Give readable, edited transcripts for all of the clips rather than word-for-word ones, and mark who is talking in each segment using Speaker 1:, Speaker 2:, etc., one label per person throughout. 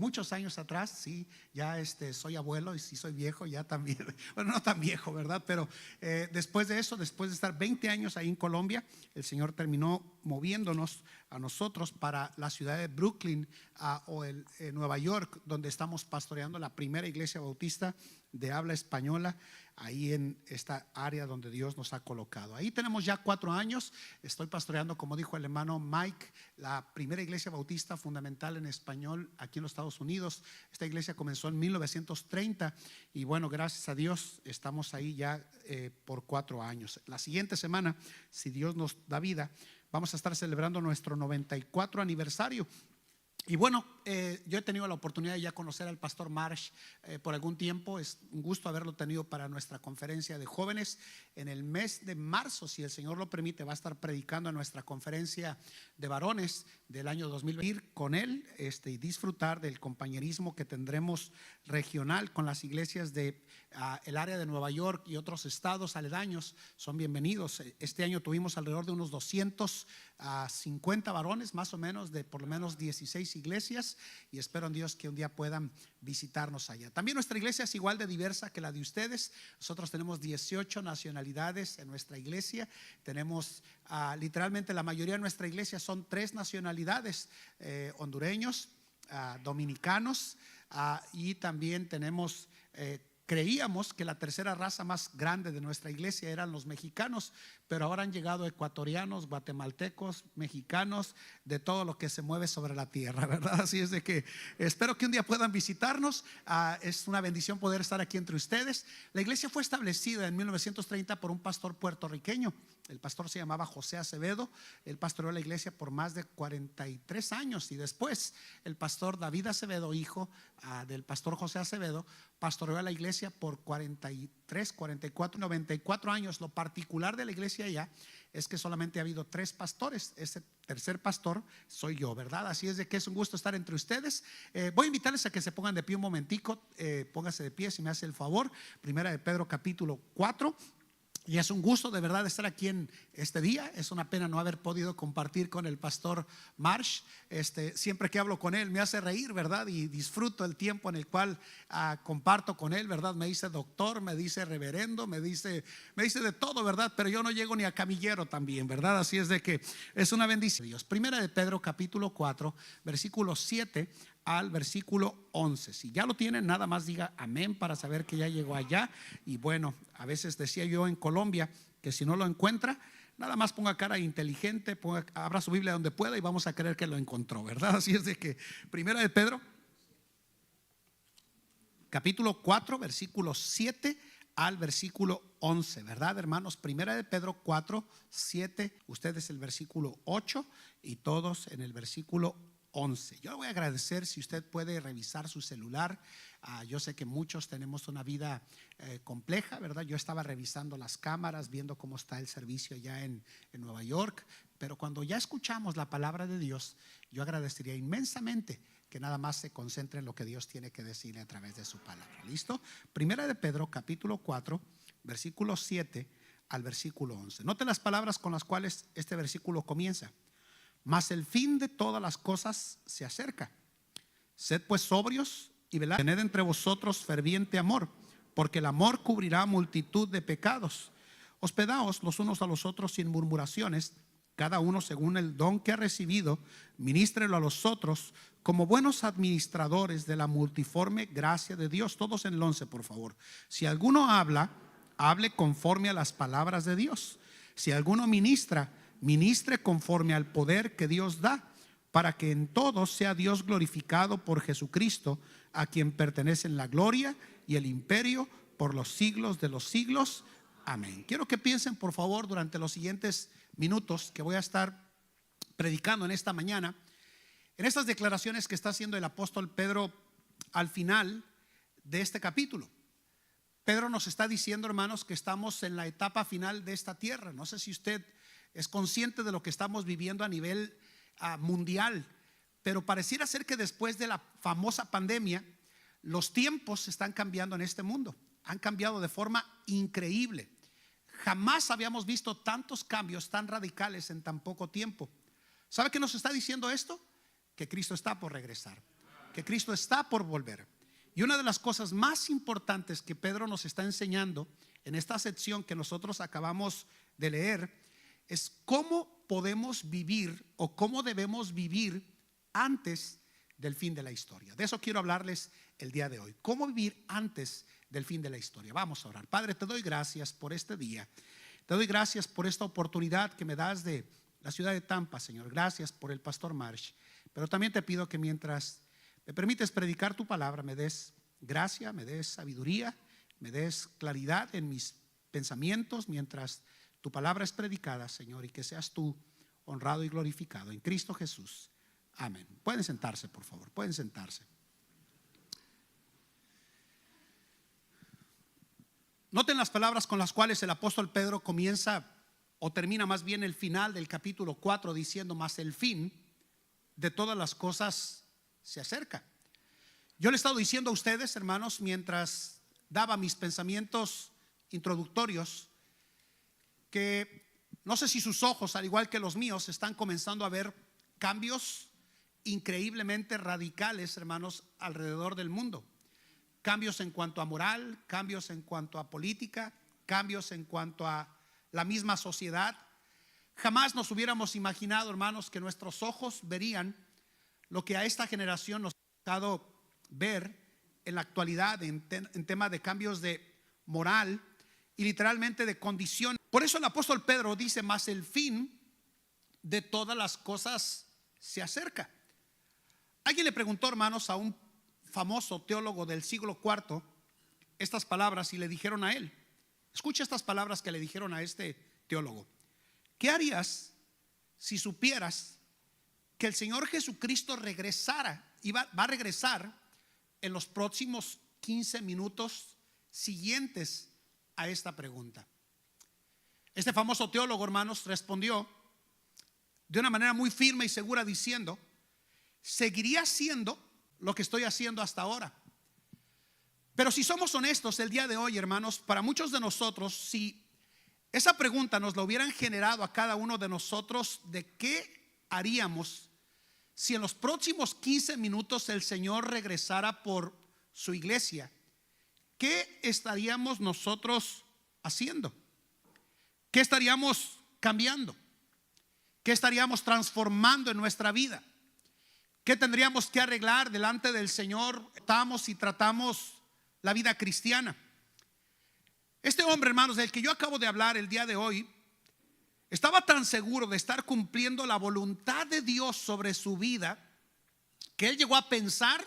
Speaker 1: muchos años atrás, sí, ya soy abuelo y sí soy viejo ya también, bueno, no tan viejo, ¿verdad? Pero después de eso, después de estar 20 años ahí en Colombia, el Señor terminó moviéndonos a nosotros para la ciudad de Brooklyn Nueva York, donde estamos pastoreando la primera iglesia bautista de habla española ahí en esta área donde Dios nos ha colocado. Ahí tenemos ya 4 años. Estoy pastoreando, como dijo el hermano Mike, la primera iglesia bautista fundamental en español aquí en los Estados Unidos. Esta iglesia comenzó en 1930 y bueno, gracias a Dios estamos ahí ya por 4 años. La siguiente semana, si Dios nos da vida, vamos a estar celebrando nuestro 94 aniversario. Y bueno, yo he tenido la oportunidad de ya conocer al pastor Marsh por algún tiempo. Es un gusto haberlo tenido para nuestra conferencia de jóvenes. En el mes de marzo, si el Señor lo permite, va a estar predicando en nuestra conferencia de varones del año 2020. Ir con él y disfrutar del compañerismo que tendremos regional con las iglesias de el área de Nueva York y otros estados aledaños. Son bienvenidos. Este año tuvimos alrededor de unos 250 varones, más o menos, de por lo menos 16 iglesias, y espero en Dios que un día puedan visitarnos allá. También nuestra iglesia es igual de diversa que la de ustedes. Nosotros tenemos 18 nacionalidades en nuestra iglesia. Tenemos literalmente la mayoría de nuestra iglesia son 3 nacionalidades: hondureños, dominicanos, y también tenemos creíamos que la tercera raza más grande de nuestra iglesia eran los mexicanos, pero ahora han llegado ecuatorianos, guatemaltecos, mexicanos, de todo lo que se mueve sobre la tierra, ¿verdad? Así es de que espero que un día puedan visitarnos. Es una bendición poder estar aquí entre ustedes. La iglesia fue establecida en 1930 por un pastor puertorriqueño. El pastor se llamaba José Acevedo. Él pastoreó la iglesia por más de 43 años y después el pastor David Acevedo, hijo del pastor José Acevedo, pastoreó la iglesia por 43, 44, 94 años. Lo particular de la iglesia ya es que solamente ha habido 3 pastores. Ese tercer pastor soy yo, ¿verdad? Así es de que es un gusto estar entre ustedes. Voy a invitarles a que se pongan de pie un momentico. Póngase de pie si me hace el favor. Primera de Pedro capítulo 4. Y es un gusto de verdad estar aquí en este día. Es una pena no haber podido compartir con el pastor Marsh. Siempre que hablo con él me hace reír, ¿verdad? Y disfruto el tiempo en el cual comparto con él, ¿verdad? Me dice doctor, me dice reverendo, me dice de todo, ¿verdad? Pero yo no llego ni a camillero también, ¿verdad? Así es de que es una bendición. Dios. Primera de Pedro capítulo 4, versículo 7 al versículo 11. Si ya lo tienen, nada más diga amén para saber que ya llegó allá. Y bueno, a veces decía yo en Colombia que si no lo encuentra, nada más ponga cara inteligente, abra su Biblia donde pueda y vamos a creer que lo encontró, ¿verdad? Así es de que Primera de Pedro capítulo 4 versículo 7 al versículo 11, ¿verdad, hermanos? Primera de Pedro 4, 7, ustedes el versículo 8 y todos en el versículo 11. Yo le voy a agradecer si usted puede revisar su celular. Yo sé que muchos tenemos una vida compleja, ¿verdad? Yo estaba revisando las cámaras, viendo cómo está el servicio allá en Nueva York, pero cuando ya escuchamos la palabra de Dios, yo agradecería inmensamente que nada más se concentre en lo que Dios tiene que decirle a través de su palabra. ¿Listo? Primera de Pedro capítulo 4 versículo 7 al versículo 11. Note las palabras con las cuales este versículo comienza. Mas el fin de todas las cosas se acerca. Sed pues sobrios y velad. Tened entre vosotros ferviente amor, porque el amor cubrirá multitud de pecados. Hospedaos los unos a los otros sin murmuraciones, cada uno según el don que ha recibido, ministrelo a los otros como buenos administradores de la multiforme gracia de Dios. Todos en el 11, por favor. Si alguno habla, hable conforme a las palabras de Dios. Si alguno ministra, ministre conforme al poder que Dios da, para que en todo sea Dios glorificado por Jesucristo, a quien pertenecen la gloria y el imperio por los siglos de los siglos. Amén. Quiero que piensen, por favor, durante los siguientes minutos que voy a estar predicando en esta mañana, en estas declaraciones que está haciendo el apóstol Pedro al final de este capítulo. Pedro nos está diciendo, hermanos, que estamos en la etapa final de esta tierra. No sé si usted es consciente de lo que estamos viviendo a nivel mundial, pero pareciera ser que después de la famosa pandemia, los tiempos están cambiando en este mundo. Han cambiado de forma increíble. Jamás habíamos visto tantos cambios tan radicales en tan poco tiempo. ¿Sabe qué nos está diciendo esto? Que Cristo está por regresar. que Cristo está por volver. Y una de las cosas más importantes que Pedro nos está enseñando en esta sección que nosotros acabamos de leer es cómo podemos vivir o cómo debemos vivir antes del fin de la historia. De eso quiero hablarles el día de hoy. ¿Cómo vivir antes del fin de la historia? Vamos a orar. Padre, te doy gracias por este día. Te doy gracias por esta oportunidad que me das de la ciudad de Tampa, Señor. Gracias por el pastor Marsh. Pero también te pido que mientras me permites predicar tu palabra, me des gracia, me des sabiduría, me des claridad en mis pensamientos mientras tu palabra es predicada, Señor, y que seas tú honrado y glorificado en Cristo Jesús. Amén. Pueden sentarse, por favor, pueden sentarse. Noten las palabras con las cuales el apóstol Pedro comienza o termina más bien el final del capítulo 4 diciendo: mas el fin de todas las cosas se acerca. Yo le he estado diciendo a ustedes, hermanos, mientras daba mis pensamientos introductorios, que no sé si sus ojos, al igual que los míos, están comenzando a ver cambios increíblemente radicales, hermanos, alrededor del mundo. Cambios en cuanto a moral, cambios en cuanto a política, cambios en cuanto a la misma sociedad. Jamás nos hubiéramos imaginado, hermanos, que nuestros ojos verían lo que a esta generación nos ha tocado ver en la actualidad en tema de cambios de moral y literalmente de condición. Por eso el apóstol Pedro dice: mas el fin de todas las cosas se acerca. Alguien le preguntó, hermanos, a un famoso teólogo del siglo IV estas palabras y le dijeron a él, escucha estas palabras que le dijeron a este teólogo: ¿qué harías si supieras que el Señor Jesucristo regresara y va a regresar en los próximos 15 minutos siguientes a esta pregunta? Este famoso teólogo, hermanos, respondió de una manera muy firme y segura diciendo: seguiría haciendo lo que estoy haciendo hasta ahora. Pero si somos honestos el día de hoy, hermanos, para muchos de nosotros, si esa pregunta nos la hubieran generado a cada uno de nosotros, de qué haríamos si en los próximos 15 minutos el Señor regresara por su iglesia, ¿qué estaríamos nosotros haciendo? ¿Qué estaríamos cambiando? ¿Qué estaríamos transformando en nuestra vida? ¿Qué tendríamos que arreglar delante del Señor? Tratamos y tratamos la vida cristiana. Este hombre, hermanos, del que yo acabo de hablar el día de hoy, estaba tan seguro de estar cumpliendo la voluntad de Dios sobre su vida que él llegó a pensar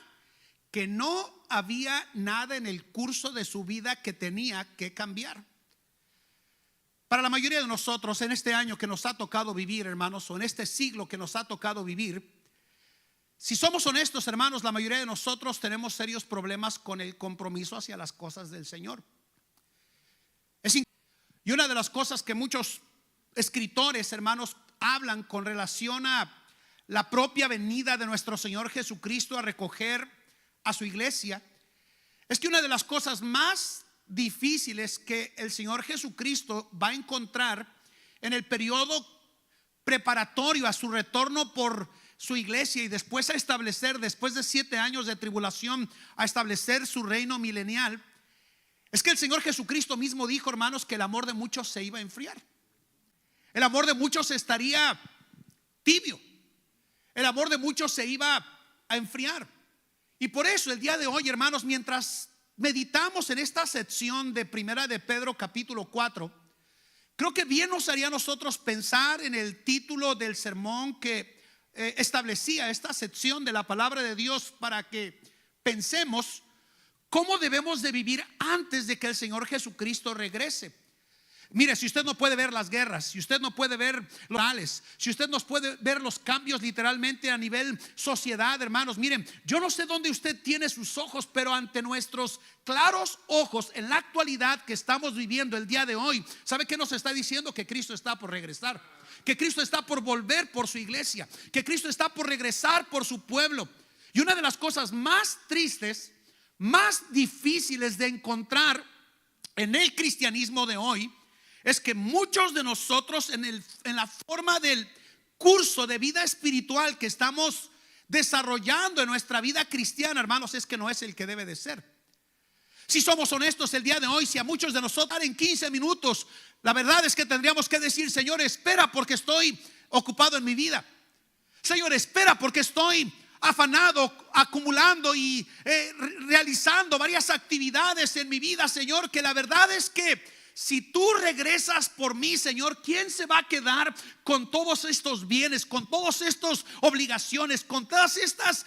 Speaker 1: que no había nada en el curso de su vida que tenía que cambiar. Para la mayoría de nosotros en este año que nos ha tocado vivir, hermanos, o en este siglo que nos ha tocado vivir, si somos honestos, hermanos, la mayoría de nosotros tenemos serios problemas con el compromiso hacia las cosas del Señor. Y una de las cosas que muchos escritores, hermanos, hablan con relación a la propia venida de nuestro Señor Jesucristo a recoger a su iglesia, es que una de las cosas más difíciles que el Señor Jesucristo va a encontrar en el periodo preparatorio a su retorno por su iglesia y después a establecer, después de 7 años de tribulación, a establecer su reino milenial, es que el Señor Jesucristo mismo dijo, hermanos, que el amor de muchos se iba a enfriar. El amor de muchos estaría tibio. El amor de muchos se iba a enfriar. Y por eso el día de hoy, hermanos, mientras meditamos en esta sección de Primera de Pedro capítulo 4, creo que bien nos haría a nosotros pensar en el título del sermón que establecía esta sección de la palabra de Dios, para que pensemos cómo debemos de vivir antes de que el Señor Jesucristo regrese. Mire, si usted no puede ver las guerras, si usted no puede ver los males, si usted no puede ver los cambios literalmente a nivel sociedad, hermanos, miren, yo no sé dónde usted tiene sus ojos, pero ante nuestros claros ojos en la actualidad que estamos viviendo el día de hoy, ¿sabe qué nos está diciendo? Que Cristo está por regresar, que Cristo está por volver por su iglesia, que Cristo está por regresar por su pueblo. Y una de las cosas más tristes, más difíciles de encontrar en el cristianismo de hoy, es que muchos de nosotros en la forma del curso de vida espiritual que estamos desarrollando en nuestra vida cristiana, hermanos, es que no es el que debe de ser. Si somos honestos el día de hoy, si a muchos de nosotros en 15 minutos, la verdad es que tendríamos que decir: Señor, espera, porque estoy ocupado en mi vida. Señor, espera, porque estoy afanado, acumulando y realizando varias actividades en mi vida, Señor, que la verdad es que si tú regresas por mí, Señor, ¿quién se va a quedar con todos estos bienes, con todas estas obligaciones, con todas estas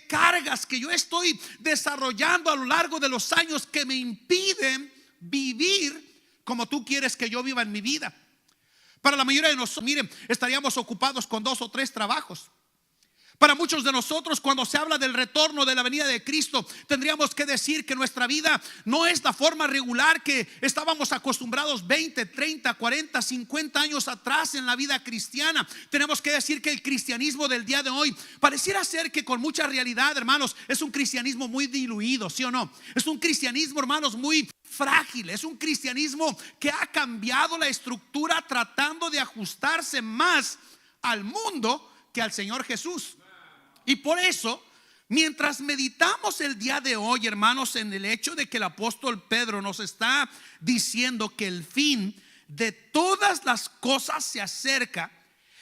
Speaker 1: cargas que yo estoy desarrollando a lo largo de los años, que me impiden vivir como tú quieres que yo viva en mi vida? Para la mayoría de nosotros, miren, estaríamos ocupados con 2 o 3 trabajos. Para muchos de nosotros, cuando se habla del retorno de la venida de Cristo, tendríamos que decir que nuestra vida no es la forma regular que estábamos acostumbrados 20, 30, 40, 50 años atrás en la vida cristiana. Tenemos que decir que el cristianismo del día de hoy pareciera ser que, con mucha realidad, hermanos, es un cristianismo muy diluido, ¿sí o no? Es un cristianismo, hermanos, muy frágil. Es un cristianismo que ha cambiado la estructura, tratando de ajustarse más al mundo que al Señor Jesús. Y por eso, mientras meditamos el día de hoy, hermanos, en el hecho de que el apóstol Pedro nos está diciendo que el fin de todas las cosas se acerca,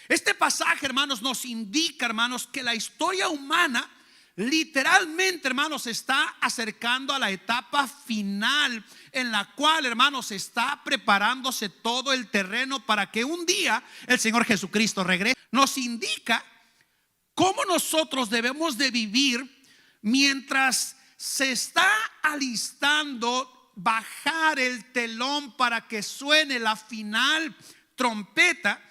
Speaker 1: este pasaje, hermanos, nos indica, hermanos, que la historia humana literalmente, hermanos, se está acercando a la etapa final, en la cual, hermanos, está preparándose todo el terreno para que un día el Señor Jesucristo regrese. Nos indica cómo nosotros debemos de vivir mientras se está alistando bajar el telón para que suene la final trompeta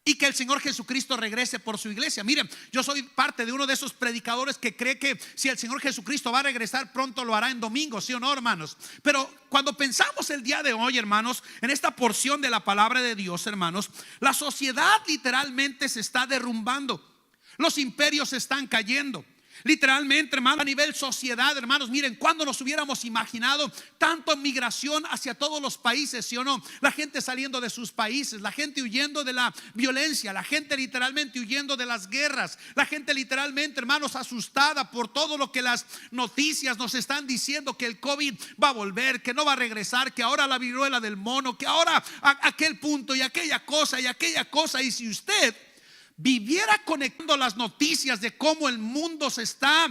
Speaker 1: y que el Señor Jesucristo regrese por su iglesia. Miren, yo soy parte de uno de esos predicadores que cree que si el Señor Jesucristo va a regresar pronto, lo hará en domingo, ¿sí o no, hermanos? Pero cuando pensamos el día de hoy, hermanos, en esta porción de la palabra de Dios, hermanos, la sociedad literalmente se está derrumbando. Los imperios están cayendo. Literalmente, hermano, a nivel sociedad, hermanos, miren, cuando nos hubiéramos imaginado tanto migración hacia todos los países, ¿sí o no? La gente saliendo de sus países, la gente huyendo de la violencia, la gente literalmente huyendo de las guerras, la gente literalmente, hermanos, asustada por todo lo que las noticias nos están diciendo, que el COVID va a volver, que no va a regresar, que ahora la viruela del mono, que ahora aquel punto y aquella cosa y aquella cosa. Y si usted viviera conectando las noticias de cómo el mundo se está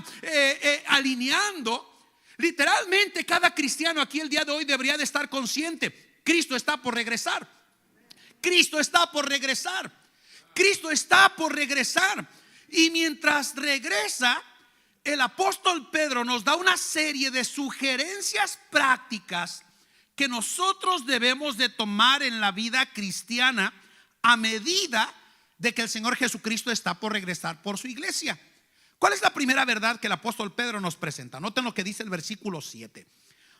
Speaker 1: alineando, literalmente cada cristiano aquí el día de hoy debería de estar consciente: Cristo está por regresar. Cristo está por regresar. Cristo está por regresar. Y mientras regresa, el apóstol Pedro nos da una serie de sugerencias prácticas que nosotros debemos de tomar en la vida cristiana a medida de que el Señor Jesucristo está por regresar por su iglesia. ¿Cuál es la primera verdad que el apóstol Pedro nos presenta? Noten lo que dice el versículo 7.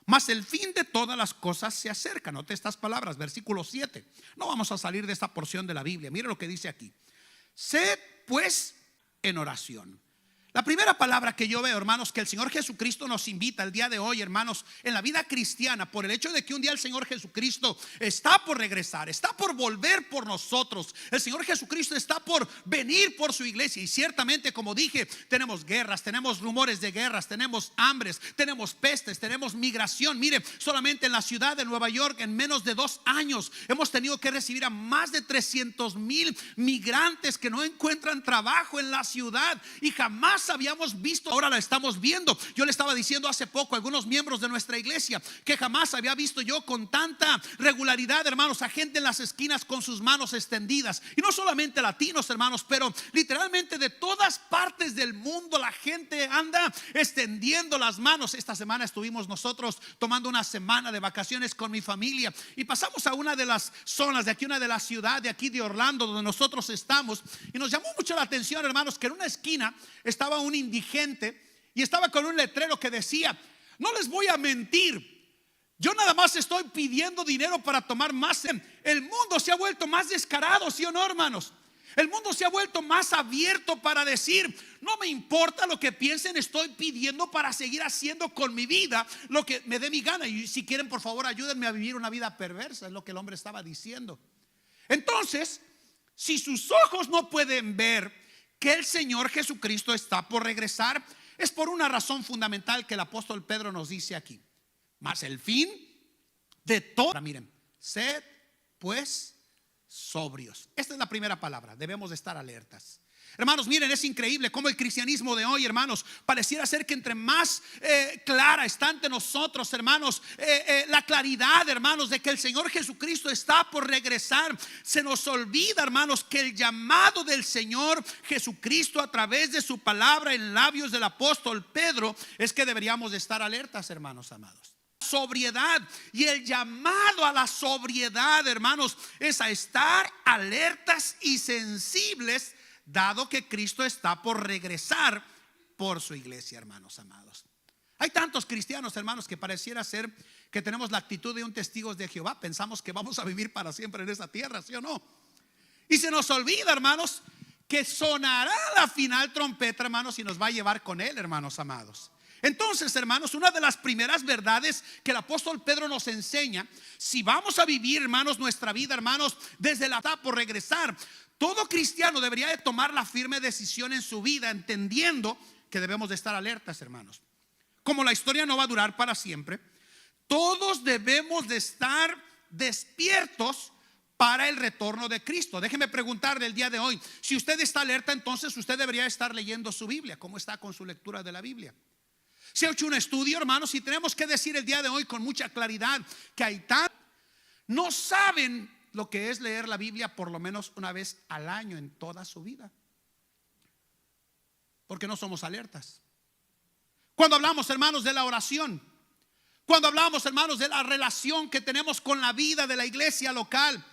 Speaker 1: Mas el fin de todas las cosas se acerca. Note estas palabras, versículo 7. No vamos a salir de esta porción de la Biblia. Mire lo que dice aquí: sed pues en oración. La primera palabra que yo veo, hermanos, que el Señor Jesucristo nos invita el día de hoy, hermanos, en la vida cristiana, por el hecho de que un día el Señor Jesucristo está por regresar, está por volver por nosotros. El Señor Jesucristo está por venir por su iglesia. Y ciertamente, como dije, tenemos guerras, tenemos rumores de guerras, tenemos hambres, tenemos pestes, tenemos migración. Mire, solamente en la ciudad de Nueva York, en menos de 2 años, hemos tenido que recibir a más de 300,000 migrantes que no encuentran trabajo en la ciudad, y jamás habíamos visto, ahora la estamos viendo. Yo le estaba diciendo hace poco a algunos miembros de nuestra iglesia que jamás había visto yo con tanta regularidad, hermanos, a gente en las esquinas con sus manos extendidas. Y no solamente latinos, hermanos, pero literalmente de todas partes del mundo la gente anda extendiendo las manos. Esta semana estuvimos nosotros tomando una semana de vacaciones con mi familia y pasamos a una de las zonas de aquí, una de la ciudad de aquí de Orlando, donde nosotros estamos, y nos llamó mucho la atención, hermanos, que en una esquina estaba un indigente y estaba con un letrero que decía: no les voy a mentir, yo nada más estoy pidiendo dinero para tomar más. El mundo se ha vuelto más descarado, ¿sí o no, hermanos? El mundo se ha vuelto más abierto para decir: no me importa lo que piensen, estoy pidiendo para seguir haciendo con mi vida lo que me dé mi gana. Y si quieren, por favor, ayúdenme a vivir una vida perversa. Es lo que el hombre estaba diciendo. Entonces, si sus ojos no pueden ver que el Señor Jesucristo está por regresar, es por una razón fundamental que el apóstol Pedro nos dice aquí. Mas el fin de todo, miren, sed pues sobrios. Esta es la primera palabra, debemos de estar alertas. Hermanos, miren, es increíble cómo el cristianismo de hoy, hermanos, pareciera ser que entre más clara está ante nosotros, hermanos, la claridad, hermanos, de que el Señor Jesucristo está por regresar, se nos olvida, hermanos, que el llamado del Señor Jesucristo a través de su palabra en labios del apóstol Pedro es que deberíamos de estar alertas, hermanos amados. Sobriedad, y el llamado a la sobriedad, hermanos, es a estar alertas y sensibles, dado que Cristo está por regresar por su iglesia, hermanos amados. Hay tantos cristianos, hermanos, que pareciera ser que tenemos la actitud de un testigos de Jehová. Pensamos que vamos a vivir para siempre en esa tierra, ¿sí o no? Y se nos olvida, hermanos, que sonará la final trompeta, hermanos, y nos va a llevar con él, hermanos amados. Entonces, hermanos, una de las primeras verdades que el apóstol Pedro nos enseña, si vamos a vivir, hermanos, nuestra vida, hermanos, desde la etapa por regresar, todo cristiano debería de tomar la firme decisión en su vida, entendiendo que debemos de estar alertas, hermanos. Como la historia no va a durar para siempre, todos debemos de estar despiertos para el retorno de Cristo. Déjeme preguntarle el día de hoy, si usted está alerta, entonces usted debería estar leyendo su Biblia. ¿Cómo está con su lectura de la Biblia? Se ha hecho un estudio, hermanos, y tenemos que decir el día de hoy con mucha claridad que hay no saben lo que es leer la Biblia por lo menos una vez al año en toda su vida, porque no somos alertas. Cuando hablamos, hermanos, de la oración, cuando hablamos, hermanos, de la relación que tenemos con la vida de la iglesia local,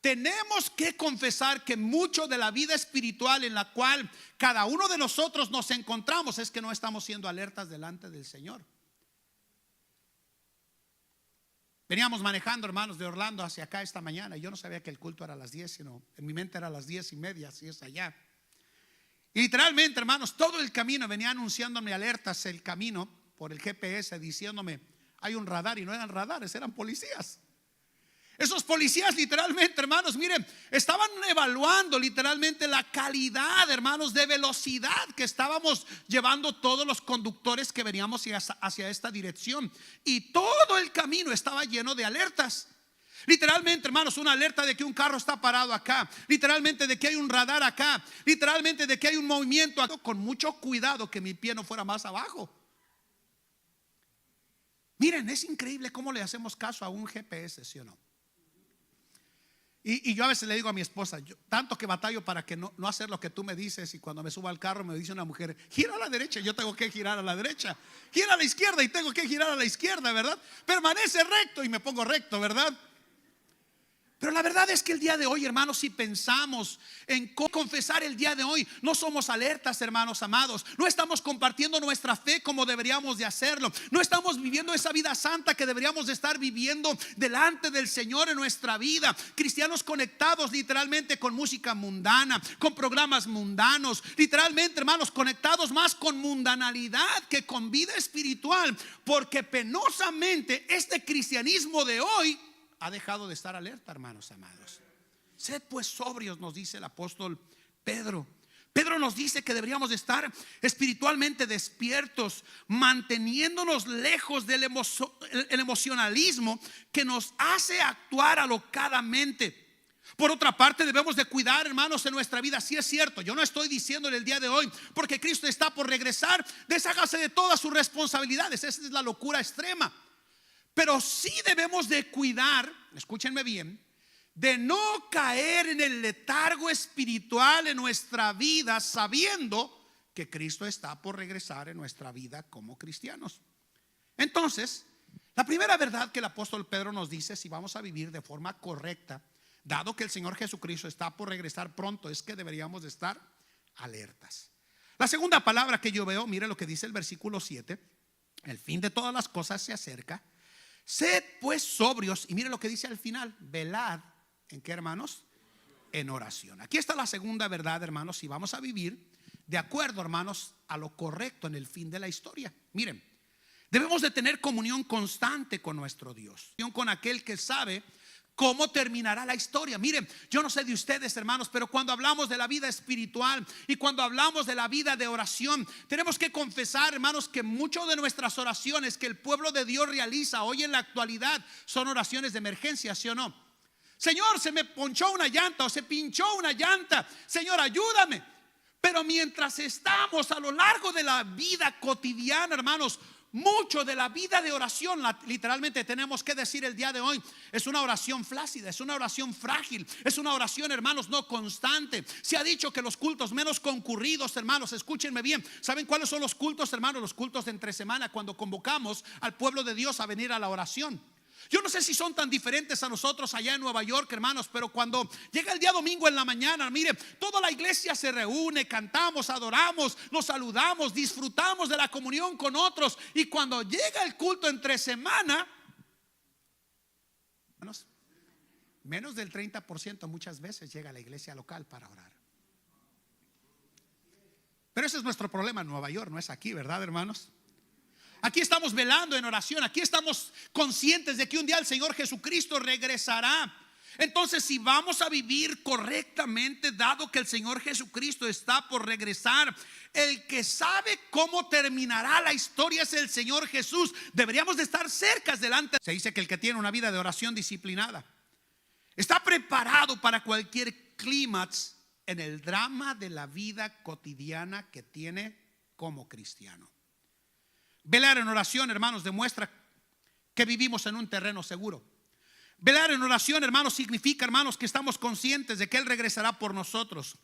Speaker 1: tenemos que confesar que mucho de la vida espiritual en la cual cada uno de nosotros nos encontramos es que no estamos siendo alertas delante del Señor. Veníamos manejando, hermanos, de Orlando hacia acá esta mañana, y yo no sabía que el culto era a las 10, sino en mi mente era a las 10:30, así es allá. Y literalmente, hermanos, todo el camino venía anunciándome alertas, el camino por el GPS, diciéndome hay un radar, y no eran radares, eran policías. Esos policías literalmente, hermanos, miren, estaban evaluando literalmente la calidad, hermanos, de velocidad que estábamos llevando todos los conductores que veníamos hacia esta dirección. Y todo el camino estaba lleno de alertas. Literalmente, hermanos, una alerta de que un carro está parado acá, literalmente de que hay un radar acá, literalmente de que hay un movimiento acá. Con mucho cuidado que mi pie no fuera más abajo. Miren, es increíble cómo le hacemos caso a un GPS, ¿sí o no? Y yo a veces le digo a mi esposa, tanto que batallo para que no hacer lo que tú me dices, y cuando me subo al carro me dice una mujer, gira a la derecha, yo tengo que girar a la derecha, gira a la izquierda y tengo que girar a la izquierda, ¿verdad? Permanece recto y me pongo recto, ¿verdad? Pero la verdad es que el día de hoy, hermanos, si pensamos en confesar el día de hoy, no somos alertas, hermanos amados. No estamos compartiendo nuestra fe como deberíamos de hacerlo. No estamos viviendo esa vida santa que deberíamos de estar viviendo delante del Señor en nuestra vida. Cristianos conectados literalmente con música mundana, con programas mundanos, literalmente, hermanos, conectados más con mundanalidad que con vida espiritual, porque penosamente este cristianismo de hoy ha dejado de estar alerta, hermanos amados. Sed pues sobrios, nos dice el apóstol Pedro. Pedro nos dice que deberíamos de estar espiritualmente despiertos, manteniéndonos lejos del el emocionalismo que nos hace actuar alocadamente. Por otra parte, debemos de cuidar, hermanos, en nuestra vida. Sí es cierto, yo no estoy diciendo en el día de hoy, porque Cristo está por regresar, deshágase de todas sus responsabilidades. Esa es la locura extrema. Pero sí debemos de cuidar, escúchenme bien, de no caer en el letargo espiritual en nuestra vida, sabiendo que Cristo está por regresar en nuestra vida como cristianos. Entonces, la primera verdad que el apóstol Pedro nos dice, si vamos a vivir de forma correcta, dado que el Señor Jesucristo está por regresar pronto, es que deberíamos de estar alertas. La segunda palabra que yo veo, mire lo que dice el versículo 7: el fin de todas las cosas se acerca. Sed pues sobrios, y mire lo que dice al final: velad. ¿En qué, hermanos? En oración. Aquí está la segunda verdad, hermanos, si vamos a vivir de acuerdo, hermanos, a lo correcto en el fin de la historia. Miren, debemos de tener comunión constante con nuestro Dios, con aquel que sabe ¿Cómo terminará la historia? Miren, yo no sé de ustedes, hermanos, pero cuando hablamos de la vida espiritual y cuando hablamos de la vida de oración, tenemos que confesar, hermanos, que muchas de nuestras oraciones que el pueblo de Dios realiza hoy en la actualidad son oraciones de emergencia, ¿sí o no? Señor, se me ponchó una llanta o se pinchó una llanta. Señor, ayúdame. Pero mientras estamos a lo largo de la vida cotidiana, hermanos, mucho de la vida de oración, literalmente tenemos que decir el día de hoy, es una oración flácida, es una oración frágil, es una oración, hermanos, no constante. Se ha dicho que los cultos menos concurridos, hermanos, escúchenme bien, ¿saben cuáles son los cultos, hermanos? Los cultos de entre semana, cuando convocamos al pueblo de Dios a venir a la oración. Yo no sé si son tan diferentes a nosotros allá en Nueva York, hermanos, pero cuando llega el día domingo en la mañana, mire, toda la iglesia se reúne, cantamos, adoramos, nos saludamos, disfrutamos de la comunión con otros. Y cuando llega el culto entre semana, hermanos, menos del 30% muchas veces llega a la iglesia local para orar. Pero ese es nuestro problema en Nueva York, no es aquí, ¿verdad, hermanos? Aquí estamos velando en oración. Aquí estamos conscientes de que un día el Señor Jesucristo regresará. Entonces, si vamos a vivir correctamente, dado que el Señor Jesucristo está por regresar, el que sabe cómo terminará la historia es el Señor Jesús. Deberíamos de estar cerca delante. Se dice que el que tiene una vida de oración disciplinada está preparado para cualquier clímax en el drama de la vida cotidiana que tiene como cristiano. Velar en oración, hermanos, demuestra que vivimos en un terreno seguro. Velar en oración, hermanos, significa, hermanos, que estamos conscientes de que Él regresará por nosotros.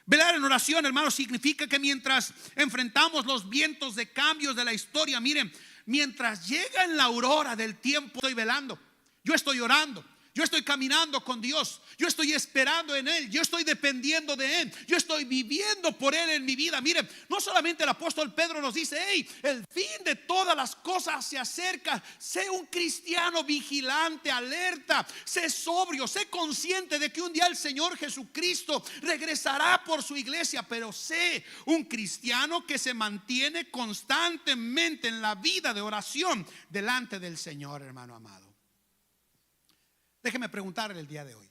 Speaker 1: Velar en oración, hermanos, significa que mientras enfrentamos los vientos de cambios de la historia, miren, mientras llega en la aurora del tiempo, estoy velando, yo estoy orando, yo estoy caminando con Dios, yo estoy esperando en Él, yo estoy dependiendo de Él, yo estoy viviendo por Él en mi vida. Miren, no solamente el apóstol Pedro nos dice, hey, el fin de todas las cosas se acerca. Sé un cristiano vigilante, alerta, sé sobrio, sé consciente de que un día el Señor Jesucristo regresará por su iglesia. Pero sé un cristiano que se mantiene constantemente en la vida de oración delante del Señor, hermano amado. Déjeme preguntarle el día de hoy,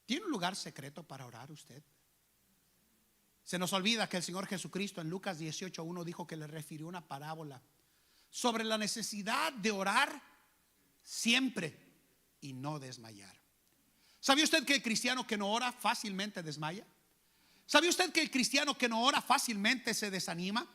Speaker 1: ¿tiene un lugar secreto para orar usted? Se nos olvida que el Señor Jesucristo en Lucas 18:1 dijo que le refirió una parábola sobre la necesidad de orar siempre y no desmayar. ¿Sabía usted que el cristiano que no ora fácilmente desmaya? ¿Sabía usted que el cristiano que no ora fácilmente se desanima?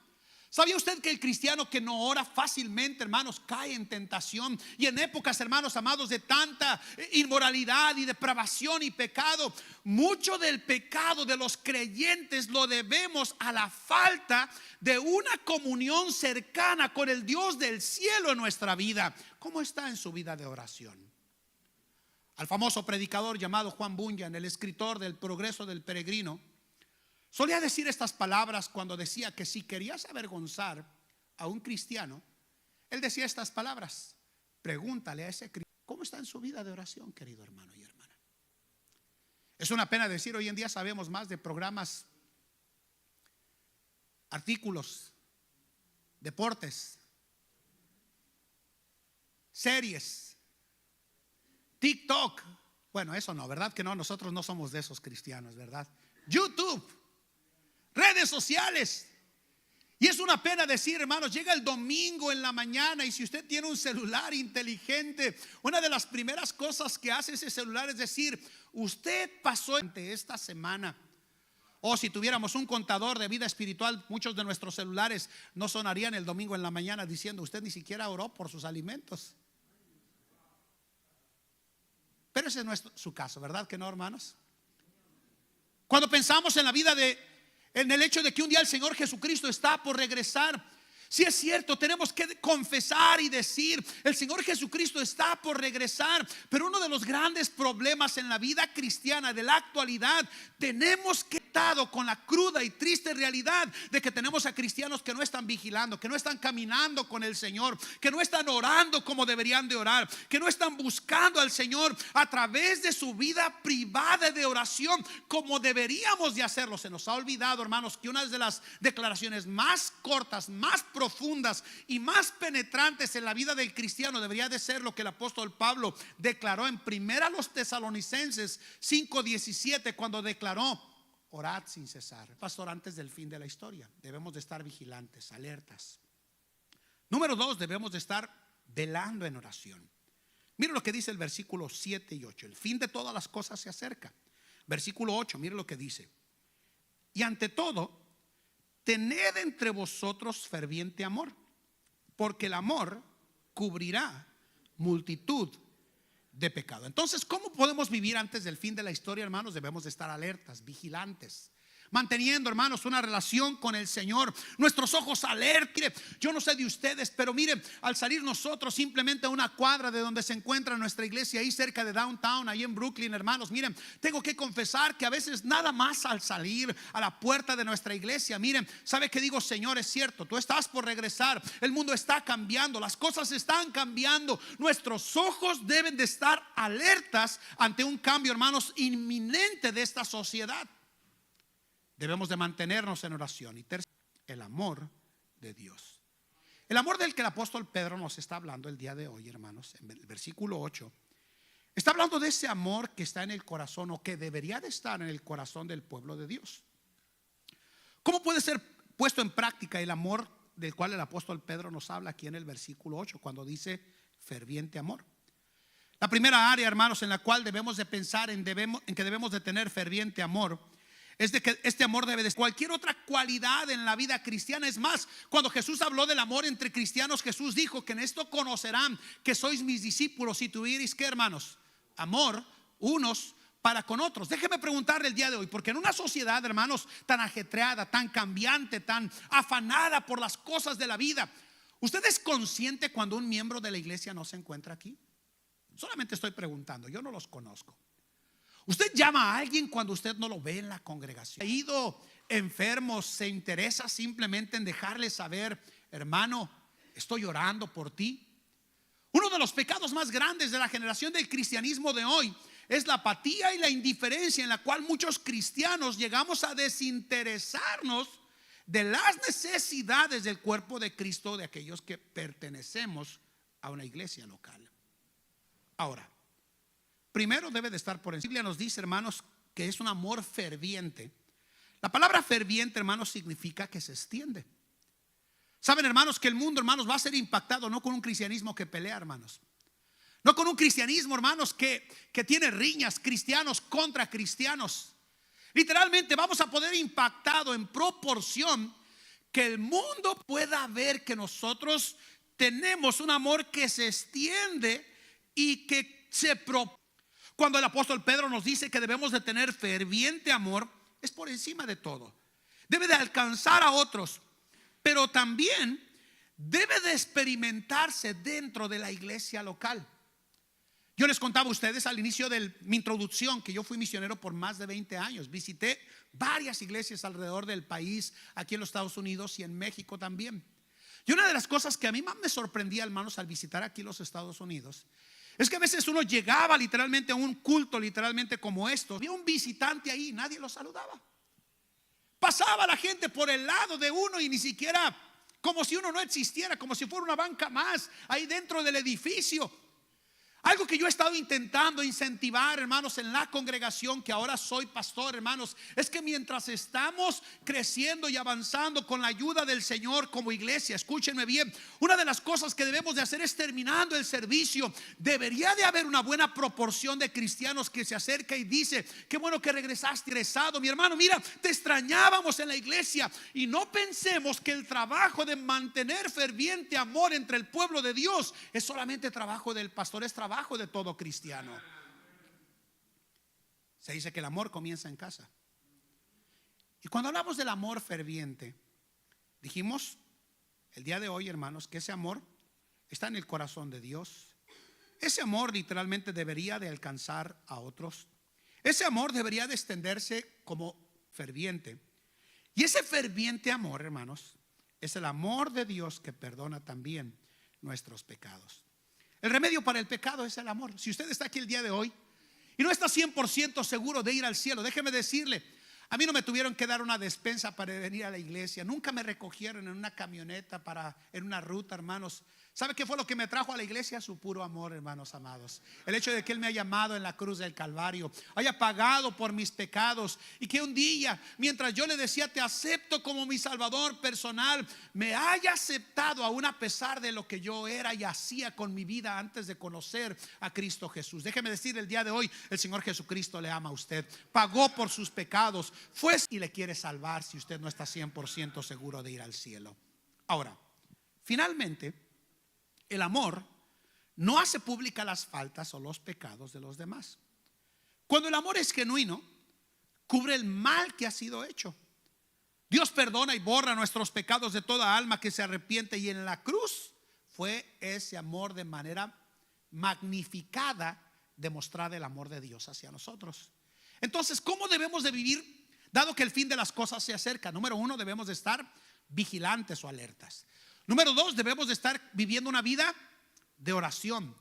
Speaker 1: ¿Sabía usted que el cristiano que no ora fácilmente, hermanos, cae en tentación? Y en épocas, hermanos amados, de tanta inmoralidad y depravación y pecado, mucho del pecado de los creyentes lo debemos a la falta de una comunión cercana con el Dios del cielo en nuestra vida. ¿Cómo está en su vida de oración? Al famoso predicador llamado Juan Bunyan, el escritor del Progreso del Peregrino, solía decir estas palabras cuando decía que si querías avergonzar a un cristiano, él decía estas palabras: pregúntale a ese cristiano cómo está en su vida de oración, querido hermano y hermana. Es una pena decir, hoy en día sabemos más de programas, artículos, deportes, series, TikTok. Bueno, eso no, ¿verdad que no? Nosotros no somos de esos cristianos, ¿verdad? YouTube, redes sociales. Y es una pena decir, hermanos, llega el domingo en la mañana y si usted tiene un celular inteligente, una de las primeras cosas que hace ese celular es decir, usted pasó ante esta semana. O si tuviéramos un contador de vida espiritual, muchos de nuestros celulares no sonarían el domingo en la mañana diciendo, usted ni siquiera oró por sus alimentos. Pero ese no es su caso, ¿verdad que no, hermanos? Cuando pensamos en la vida en el hecho de que un día el Señor Jesucristo está por regresar, si es cierto, tenemos que confesar y decir, el Señor Jesucristo está por regresar. Pero uno de los grandes problemas en la vida cristiana de la actualidad, tenemos que estar con la cruda y triste realidad de que tenemos a cristianos que no están vigilando, que no están caminando con el Señor, que no están orando como deberían de orar, que no están buscando al Señor a través de su vida privada de oración como deberíamos de hacerlo. Se nos ha olvidado, hermanos, que una de las declaraciones más cortas, más profundas y más penetrantes en la vida del cristiano debería de ser lo que el apóstol Pablo declaró en primera los Tesalonicenses 5:17, cuando declaró: orad sin cesar. Pastor, antes del fin de la historia debemos de estar vigilantes, alertas. Número 2, debemos de estar velando en oración. Mire lo que dice el versículo 7 y 8. El fin de todas las cosas se acerca. Versículo 8, mire lo que dice: y ante todo, tened entre vosotros ferviente amor, porque el amor cubrirá multitud de pecado. Entonces, ¿cómo podemos vivir antes del fin de la historia, hermanos? Debemos de estar alertas, vigilantes, manteniendo, hermanos, una relación con el Señor, nuestros ojos alerta. Mire, yo no sé de ustedes, pero miren, al salir nosotros simplemente a una cuadra de donde se encuentra nuestra iglesia, ahí cerca de downtown, ahí en Brooklyn, hermanos, miren, tengo que confesar que a veces nada más al salir a la puerta de nuestra iglesia, miren, ¿sabe qué digo? Señor, es cierto, tú estás por regresar, el mundo está cambiando, las cosas están cambiando, nuestros ojos deben de estar alertas ante un cambio, hermanos, inminente de esta sociedad. Debemos de mantenernos en oración. Y tercero, el amor de Dios. El amor del que el apóstol Pedro nos está hablando el día de hoy, hermanos, en el versículo 8, está hablando de ese amor que está en el corazón, o que debería de estar en el corazón del pueblo de Dios. ¿Cómo puede ser puesto en práctica el amor del cual el apóstol Pedro nos habla aquí en el versículo 8, cuando dice ferviente amor? La primera área, hermanos, en la cual debemos de pensar en que debemos de tener ferviente amor es de que este amor debe de cualquier otra cualidad en la vida cristiana. Es más, cuando Jesús habló del amor entre cristianos, Jesús dijo que en esto conocerán que sois mis discípulos si tuvierais, ¿qué, hermanos? Amor unos para con otros. Déjeme preguntarle el día de hoy, porque en una sociedad, hermanos, tan ajetreada, tan cambiante, tan afanada por las cosas de la vida, ¿usted es consciente cuando un miembro de la iglesia no se encuentra aquí? Solamente estoy preguntando, yo no los conozco. Usted llama a alguien cuando usted no lo ve en la congregación. Ha ido enfermo, se interesa simplemente en dejarle saber: hermano, estoy orando por ti. Uno de los pecados más grandes de la generación del cristianismo de hoy es la apatía y la indiferencia, en la cual muchos cristianos llegamos a desinteresarnos de las necesidades del cuerpo de Cristo, de aquellos que pertenecemos a una iglesia local. Ahora, primero debe de estar por encima. La Biblia nos dice, hermanos, que es un amor ferviente. La palabra ferviente, hermanos, significa que se extiende. Saben, hermanos, que el mundo, hermanos, va a ser impactado no con un cristianismo que pelea, hermanos, no con un cristianismo, hermanos, que tiene riñas, cristianos contra cristianos. Literalmente vamos a poder impactado en proporción que el mundo pueda ver que nosotros tenemos un amor que se extiende y que cuando el apóstol Pedro nos dice que debemos de tener ferviente amor, es por encima de todo. Debe de alcanzar a otros, pero también debe de experimentarse dentro de la iglesia local. Yo les contaba a ustedes al inicio de mi introducción que yo fui misionero por más de 20 años. Visité varias iglesias alrededor del país, aquí en los Estados Unidos y en México también. Y una de las cosas que a mí más me sorprendía, hermanos, al visitar aquí los Estados Unidos, es que a veces uno llegaba literalmente a un culto, literalmente como esto. Había un visitante ahí, nadie lo saludaba. Pasaba la gente por el lado de uno y ni siquiera, como si uno no existiera, como si fuera una banca más ahí dentro del edificio. Algo que yo he estado intentando incentivar, hermanos, en la congregación, que ahora soy pastor, hermanos, es que mientras estamos creciendo y avanzando con la ayuda del Señor como iglesia, escúchenme bien, una de las cosas que debemos de hacer es, terminando el servicio, debería de haber una buena proporción de cristianos que se acerca y dice: qué bueno que regresaste, regresado, mi hermano, mira, te extrañábamos en la iglesia. Y no pensemos que el trabajo de mantener ferviente amor entre el pueblo de Dios es solamente trabajo del pastor, es trabajo de todo cristiano. Se dice que el amor comienza en casa. Y cuando hablamos del amor ferviente, dijimos el día de hoy, hermanos, que ese amor está en el corazón de Dios. Ese amor literalmente debería de alcanzar a otros. Ese amor debería de extenderse como ferviente. Y ese ferviente amor, hermanos, es el amor de Dios que perdona también nuestros pecados. El remedio para el pecado es el amor. Si usted está aquí el día de hoy y no está 100% seguro de ir al cielo, déjeme decirle, A mí no me tuvieron que dar una despensa para venir a la iglesia. Nunca me recogieron en una camioneta en una ruta, hermanos. ¿Sabe qué fue lo que me trajo a la iglesia? Su puro amor, hermanos amados. El hecho de que Él me haya amado en la cruz del Calvario, haya pagado por mis pecados, y que un día, mientras yo le decía te acepto como mi Salvador personal, me haya aceptado aún a pesar de lo que yo era y hacía con mi vida antes de conocer a Cristo Jesús. Déjeme decir, el día de hoy el Señor Jesucristo le ama a usted. Pagó por sus pecados, fue y le quiere salvar si usted no está 100% seguro de ir al cielo. Ahora, finalmente, el amor no hace pública las faltas o los pecados de los demás. Cuando el amor es genuino, cubre el mal que ha sido hecho. Dios perdona y borra nuestros pecados de toda alma que se arrepiente, y en la cruz fue ese amor de manera magnificada demostrada el amor de Dios hacia nosotros. Entonces, ¿cómo debemos de vivir dado que el fin de las cosas se acerca? Número 1, debemos de estar vigilantes o alertas. Número 2, debemos de estar viviendo una vida de oración.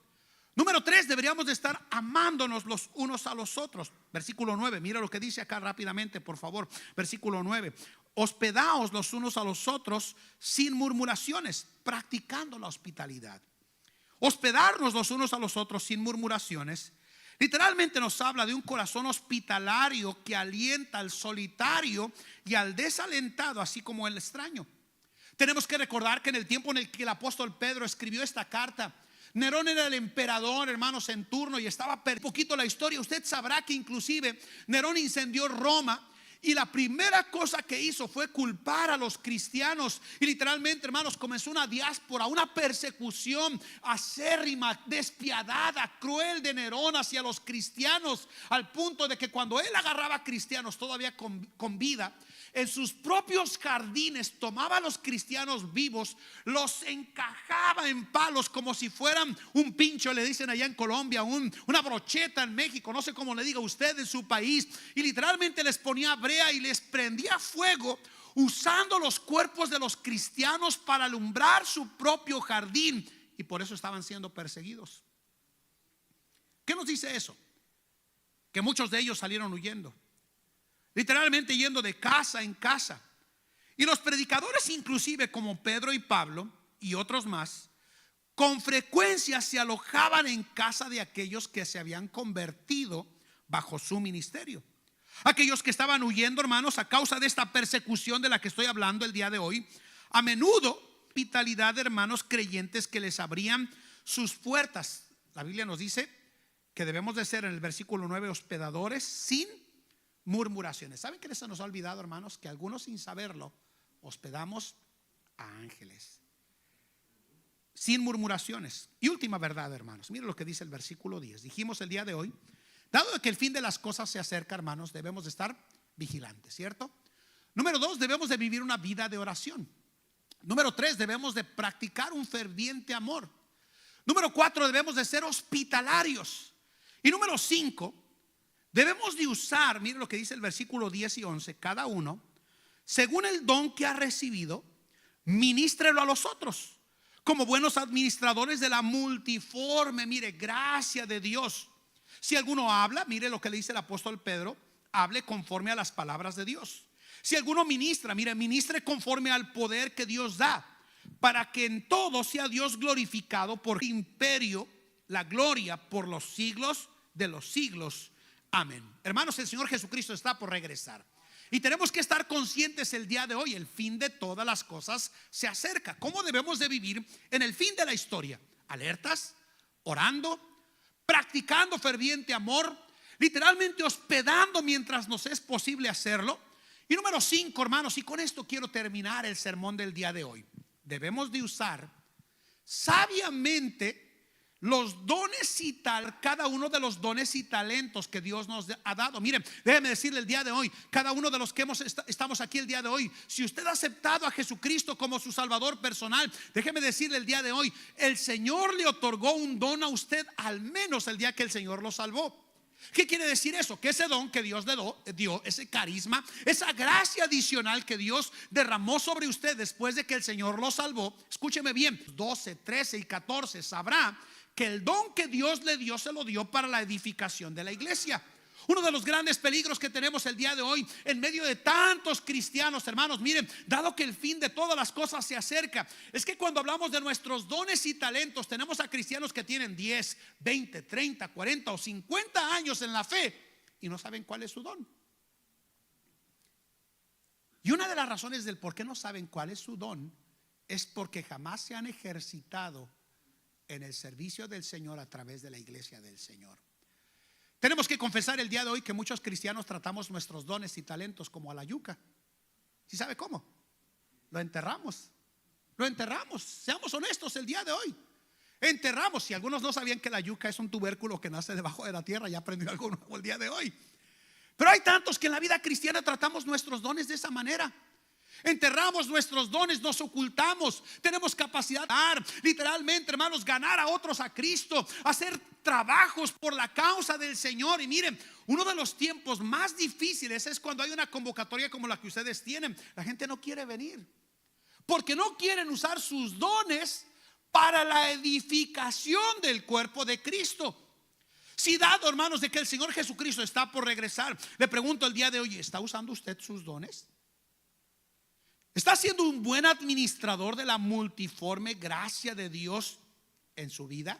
Speaker 1: Número 3, deberíamos de estar amándonos los unos a los otros. Versículo 9, mira lo que dice acá rápidamente, por favor. Versículo 9: hospedaos los unos a los otros sin murmuraciones, practicando la hospitalidad. Hospedarnos los unos a los otros sin murmuraciones literalmente nos habla de un corazón hospitalario que alienta al solitario y al desalentado, así como el extraño. Tenemos que recordar que en el tiempo en el que el apóstol Pedro escribió esta carta, Nerón era el emperador, hermanos, en turno, y estaba un poquito la historia. Usted sabrá que inclusive Nerón incendió Roma, y la primera cosa que hizo fue culpar a los cristianos. Y literalmente, hermanos, comenzó una diáspora, una persecución acérrima, despiadada, cruel de Nerón hacia los cristianos, al punto de que cuando él agarraba a cristianos todavía con vida, en sus propios jardines tomaba a los cristianos vivos, los encajaba en palos como si fueran un pincho, le dicen allá en Colombia, una brocheta en México, no sé cómo le diga usted en su país, y literalmente les ponía brea y les prendía fuego, usando los cuerpos de los cristianos para alumbrar su propio jardín, y por eso estaban siendo perseguidos. ¿Qué nos dice eso? Que muchos de ellos salieron huyendo, literalmente yendo de casa en casa. Y los predicadores, inclusive como Pedro y Pablo y otros más, con frecuencia se alojaban en casa de aquellos que se habían convertido bajo su ministerio. Aquellos que estaban huyendo, hermanos, a causa de esta persecución de la que estoy hablando el día de hoy, a menudo hospitalidad de hermanos creyentes que les abrían sus puertas. La Biblia nos dice que debemos de ser, en el versículo 9, hospedadores sin murmuraciones. ¿Saben que se nos ha olvidado, hermanos? Que algunos, sin saberlo, hospedamos a ángeles. Sin murmuraciones. Y última verdad, hermanos, miren lo que dice el versículo 10. Dijimos el día de hoy, dado que el fin de las cosas se acerca, hermanos, debemos de estar vigilantes, ¿cierto? Número 2, debemos de vivir una vida de oración. Número 3, debemos de practicar un ferviente amor. Número 4, debemos de ser hospitalarios. Y número 5, debemos de usar, mire lo que dice el versículo 10 y 11, cada uno, según el don que ha recibido, ministrelo a los otros, como buenos administradores de la multiforme, mire, gracia de Dios. Si alguno habla, mire lo que le dice el apóstol Pedro, hable conforme a las palabras de Dios. Si alguno ministra, mire, ministre conforme al poder que Dios da, para que en todo sea Dios glorificado por imperio, la gloria por los siglos de los siglos. Amén. Hermanos, el Señor Jesucristo está por regresar, y tenemos que estar conscientes el día de hoy. El fin de todas las cosas se acerca. ¿Cómo debemos de vivir en el fin de la historia? Alertas, orando, practicando ferviente amor, literalmente hospedando mientras nos es posible hacerlo. Y número 5, hermanos, y con esto quiero terminar el sermón del día de hoy, debemos de usar sabiamente los dones y cada uno de los dones y talentos que Dios nos ha dado. Miren, déjeme decirle el día de hoy, cada uno de los que estamos aquí el día de hoy, si usted ha aceptado a Jesucristo como su Salvador personal, déjeme decirle el día de hoy, el Señor le otorgó un don a usted, al menos el día que el Señor lo salvó. ¿Qué quiere decir eso? Que ese don que Dios le dio, ese carisma, esa gracia adicional que Dios derramó sobre usted después de que el Señor lo salvó, escúcheme bien, 12, 13 y 14, sabrá que el don que Dios le dio se lo dio para la edificación de la iglesia. Uno de los grandes peligros que tenemos el día de hoy en medio de tantos cristianos, hermanos, miren, dado que el fin de todas las cosas se acerca, es que cuando hablamos de nuestros dones y talentos, tenemos a cristianos que tienen 10, 20, 30, 40 o 50 años en la fe y no saben cuál es su don. Y una de las razones del por qué no saben cuál es su don es porque jamás se han ejercitado en el servicio del Señor a través de la iglesia del Señor. Tenemos que confesar el día de hoy que muchos cristianos tratamos nuestros dones y talentos como a la yuca. ¿Sí sabe cómo? Lo enterramos. Lo enterramos. Seamos honestos el día de hoy. Enterramos. Si algunos no sabían que la yuca es un tubérculo que nace debajo de la tierra, ya aprendió algo nuevo el día de hoy. Pero hay tantos que en la vida cristiana tratamos nuestros dones de esa manera. Enterramos nuestros dones, nos ocultamos. Tenemos capacidad de dar, literalmente, hermanos, ganar a otros a Cristo, hacer trabajos por la causa del Señor. Y miren, uno de los tiempos más difíciles es cuando hay una convocatoria como la que ustedes tienen. La gente no quiere venir porque no quieren usar sus dones para la edificación del cuerpo de Cristo. Si dado, hermanos, de que el Señor Jesucristo está por regresar, le pregunto el día de hoy, ¿está usando usted sus dones? ¿Está siendo un buen administrador de la multiforme gracia de Dios en su vida?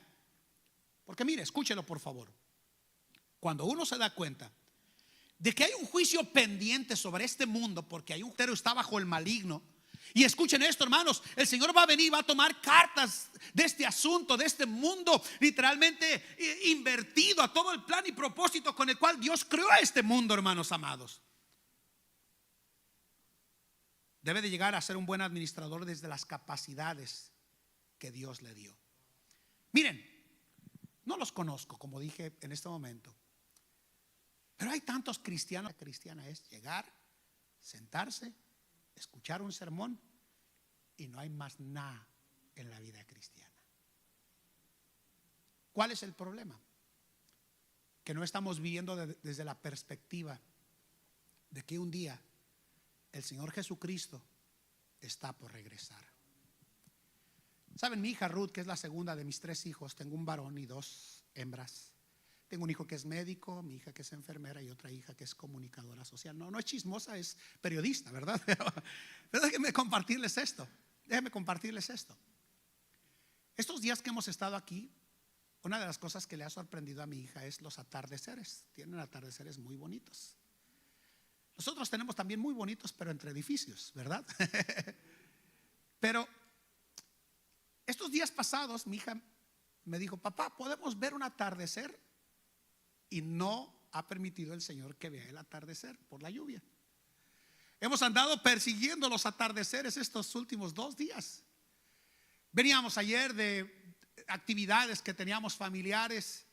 Speaker 1: Porque mire, escúchelo por favor. Cuando uno se da cuenta de que hay un juicio pendiente sobre este mundo, porque hay un entero está bajo el maligno. Y escuchen esto, hermanos, el Señor va a venir, va a tomar cartas de este asunto, de este mundo literalmente invertido a todo el plan y propósito con el cual Dios creó a este mundo, hermanos amados. Debe de llegar a ser un buen administrador desde las capacidades que Dios le dio. Miren, no los conozco, como dije en este momento, pero hay tantos cristianos. La cristiana es llegar, sentarse, escuchar un sermón y no hay más nada en la vida cristiana. ¿Cuál es el problema? Que no estamos viviendo desde la perspectiva de que un día el Señor Jesucristo está por regresar. Saben, mi hija Ruth, que es la segunda de mis 3 hijos, tengo un varón y 2 hembras. Tengo un hijo que es médico, mi hija que es enfermera y otra hija que es comunicadora social. No es chismosa, es periodista, ¿verdad? Pero déjenme compartirles esto. Estos días que hemos estado aquí, una de las cosas que le ha sorprendido a mi hija es los atardeceres. Tienen atardeceres muy bonitos. Nosotros tenemos también muy bonitos, pero entre edificios, ¿verdad? Pero estos días pasados mi hija me dijo, papá, ¿podemos ver un atardecer? Y no ha permitido el Señor que vea el atardecer por la lluvia. Hemos andado persiguiendo los atardeceres estos últimos 2 días. Veníamos ayer de actividades que teníamos familiares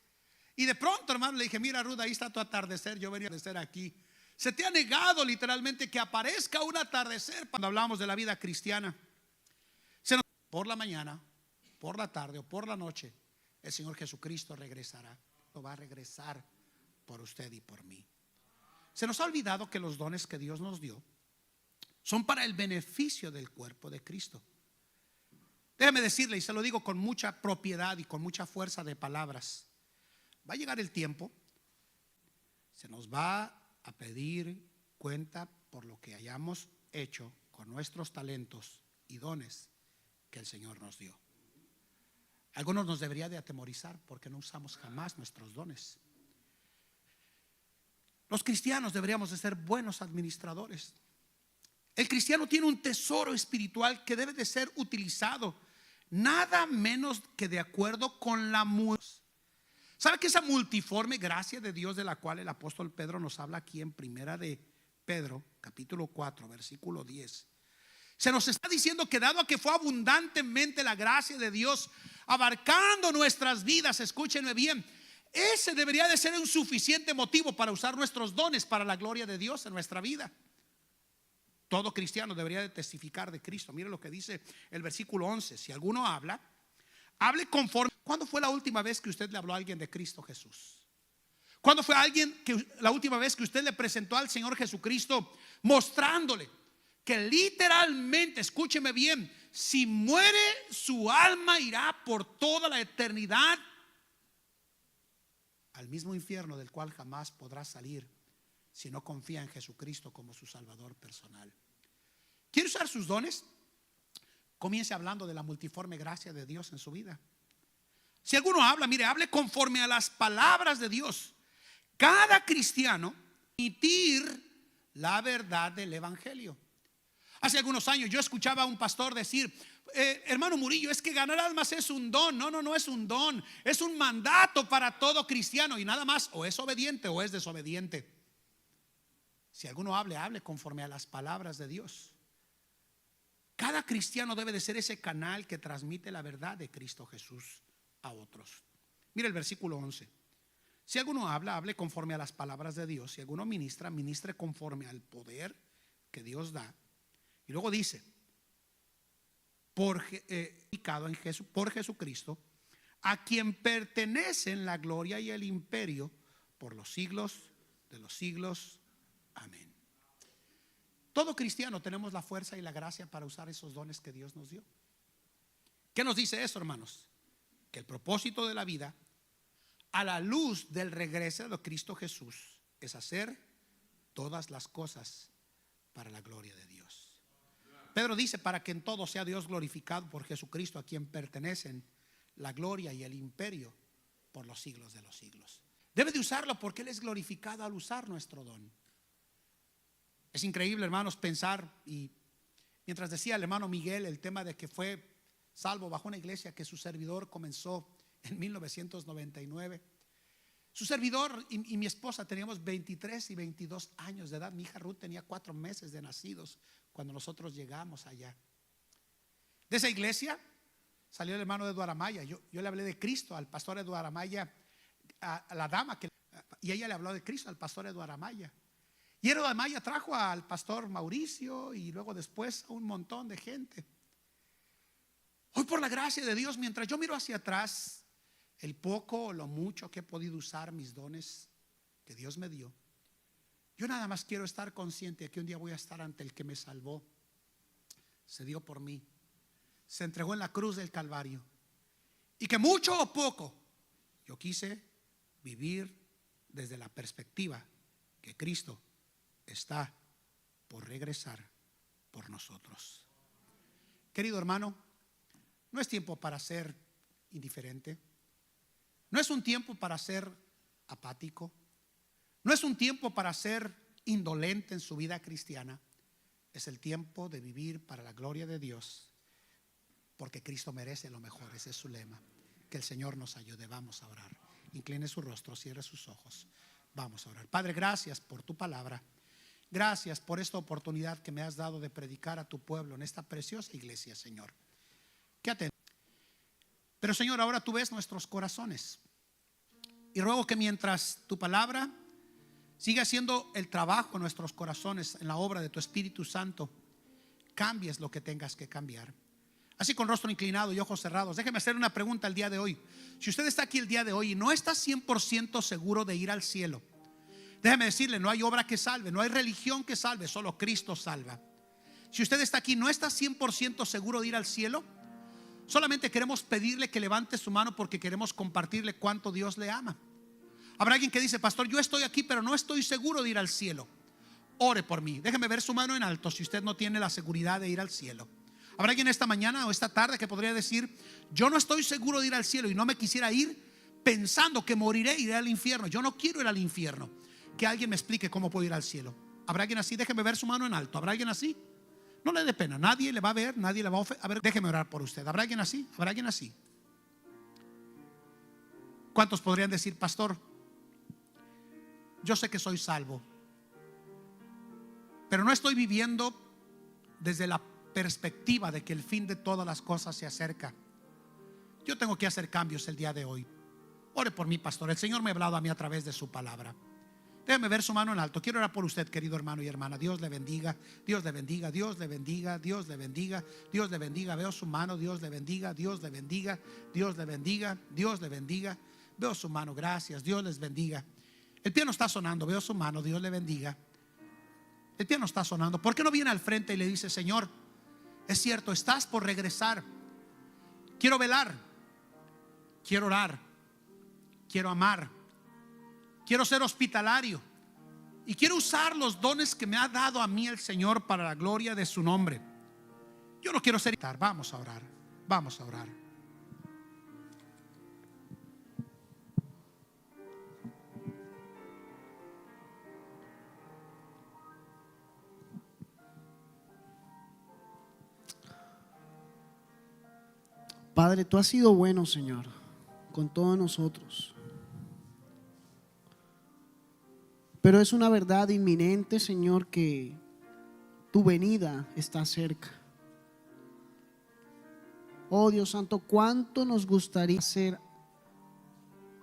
Speaker 1: y de pronto, hermano, le dije, mira Ruth, ahí está tu atardecer. Yo venía a atardecer aquí. Se te ha negado literalmente que aparezca un atardecer cuando hablamos de la vida cristiana. Por la mañana, por la tarde o por la noche, el Señor Jesucristo regresará. Va a regresar por usted y por mí. Se nos ha olvidado que los dones que Dios nos dio son para el beneficio del cuerpo de Cristo. Déjeme decirle, y se lo digo con mucha propiedad y con mucha fuerza de palabras, va a llegar el tiempo, se nos va a pedir cuenta por lo que hayamos hecho con nuestros talentos y dones que el Señor nos dio. Algunos nos debería de atemorizar porque no usamos jamás nuestros dones. Los cristianos deberíamos de ser buenos administradores. El cristiano tiene un tesoro espiritual que debe de ser utilizado nada menos que de acuerdo con la ¿Sabe que esa multiforme gracia de Dios de la cual el apóstol Pedro nos habla aquí en primera de Pedro, capítulo 4, versículo 10? Se nos está diciendo que dado que fue abundantemente la gracia de Dios abarcando nuestras vidas, escúchenme bien, ese debería de ser un suficiente motivo para usar nuestros dones para la gloria de Dios en nuestra vida. Todo cristiano debería de testificar de Cristo. Mire lo que dice el versículo 11. Si alguno habla, hable conforme. ¿Cuándo fue la última vez que usted le habló a alguien de Cristo Jesús? ¿Cuándo fue la última vez que usted le presentó al Señor Jesucristo mostrándole que literalmente, escúcheme bien, si muere su alma irá por toda la eternidad al mismo infierno del cual jamás podrá salir si no confía en Jesucristo como su Salvador personal. ¿Quiere usar sus dones? Comience hablando de la multiforme gracia de Dios en su vida. Si alguno habla, mire, hable conforme a las palabras de Dios. Cada cristiano admitir la verdad del evangelio. Hace algunos años yo escuchaba a un pastor decir: hermano Murillo, es que ganar almas es un don. No es un don, es un mandato para todo cristiano, y nada más, o es obediente o es desobediente. Si alguno hable conforme a las palabras de Dios. Cada cristiano debe de ser ese canal que transmite la verdad de Cristo Jesús a otros. Mire el versículo 11. Si alguno habla, hable conforme a las palabras de Dios. Si alguno ministra, ministre conforme al poder que Dios da. Y luego dice: por Jesucristo, a quien pertenecen la gloria y el imperio por los siglos de los siglos. Amén. Todo cristiano tenemos la fuerza y la gracia para usar esos dones que Dios nos dio. ¿Qué nos dice eso, hermanos? Que el propósito de la vida, a la luz del regreso de Cristo Jesús, es hacer todas las cosas para la gloria de Dios. Pedro dice: para que en todo sea Dios glorificado por Jesucristo, a quien pertenecen la gloria y el imperio por los siglos de los siglos. Debe de usarlo porque Él es glorificado al usar nuestro don. Es increíble, hermanos, pensar, y mientras decía el hermano Miguel el tema de que fue salvo bajo una iglesia que su servidor comenzó en 1999. Su servidor y mi esposa teníamos 23 y 22 años de edad. Mi hija Ruth tenía 4 meses de nacidos cuando nosotros llegamos allá. De esa iglesia salió el hermano Eduardo Amaya. Yo le hablé de Cristo al pastor Eduardo Amaya, a la dama y ella le habló de Cristo al pastor Eduardo Amaya. Y Eduardo Amaya trajo al pastor Mauricio y luego después a un montón de gente. Hoy, por la gracia de Dios, mientras yo miro hacia atrás el poco o lo mucho que he podido usar mis dones que Dios me dio, yo nada más quiero estar consciente de que un día voy a estar ante el que me salvó. Se dio por mí, se entregó en la cruz del Calvario, y que mucho o poco yo quise vivir desde la perspectiva que Cristo está por regresar por nosotros. Querido hermano, no es tiempo para ser indiferente. No es un tiempo para ser apático. No es un tiempo para ser indolente en su vida cristiana. Es el tiempo de vivir para la gloria de Dios, porque Cristo merece lo mejor. Ese es su lema. Que el Señor nos ayude. Vamos a orar. Incline su rostro, cierre sus ojos. Vamos a orar. Padre, gracias por tu palabra. Gracias por esta oportunidad que me has dado de predicar a tu pueblo en esta preciosa iglesia, Señor. Pero, Señor, ahora tú ves nuestros corazones, y ruego que mientras tu palabra siga haciendo el trabajo en nuestros corazones, en la obra de tu Espíritu Santo, cambies lo que tengas que cambiar. Así, con rostro inclinado y ojos cerrados, déjeme hacer una pregunta el día de hoy. Si usted está aquí el día de hoy y no está 100% seguro de ir al cielo, déjeme decirle: no hay obra que salve, no hay religión que salve, solo Cristo salva. Si usted está aquí y no está 100% seguro de ir al cielo, solamente queremos pedirle que levante su mano, porque queremos compartirle cuánto Dios le ama. Habrá alguien que dice: pastor, yo estoy aquí pero no estoy seguro de ir al cielo. Ore por mí. Déjeme ver su mano en alto si usted no tiene la seguridad de ir al cielo. Habrá alguien esta mañana o esta tarde que podría decir: yo no estoy seguro de ir al cielo y no me quisiera ir pensando que moriré y iré al infierno. Yo no quiero ir al infierno. Que alguien me explique cómo puedo ir al cielo. ¿Habrá alguien así? Déjeme ver su mano en alto. ¿Habrá alguien así? No le dé pena, nadie le va a ver, nadie le va a ver, déjeme orar por usted. ¿Habrá alguien así? ¿Habrá alguien así? ¿Cuántos podrían decir: pastor, yo sé que soy salvo, pero no estoy viviendo desde la perspectiva de que el fin de todas las cosas se acerca? Yo tengo que hacer cambios el día de hoy. Ore por mí, pastor. El Señor me ha hablado a mí a través de su palabra. Déjame ver su mano en alto. Quiero orar por usted, querido hermano y hermana. Dios le bendiga, Dios le bendiga, Dios le bendiga, Dios le bendiga, Dios le bendiga. Veo su mano. Dios le bendiga, Dios le bendiga, Dios le bendiga, Dios le bendiga. Veo su mano, gracias, Dios les bendiga. El piano está sonando, veo su mano, Dios le bendiga. El piano está sonando. ¿Por qué no viene al frente y le dice: Señor, es cierto, estás por regresar? Quiero velar, quiero orar, quiero amar, quiero ser hospitalario y quiero usar los dones que me ha dado a mí el Señor para la gloria de su nombre. Yo no quiero ser. Vamos a orar, vamos a orar.
Speaker 2: Padre, tú has sido bueno, Señor, con todos nosotros. Pero es una verdad inminente, Señor, que tu venida está cerca. Oh Dios Santo, cuánto nos gustaría hacer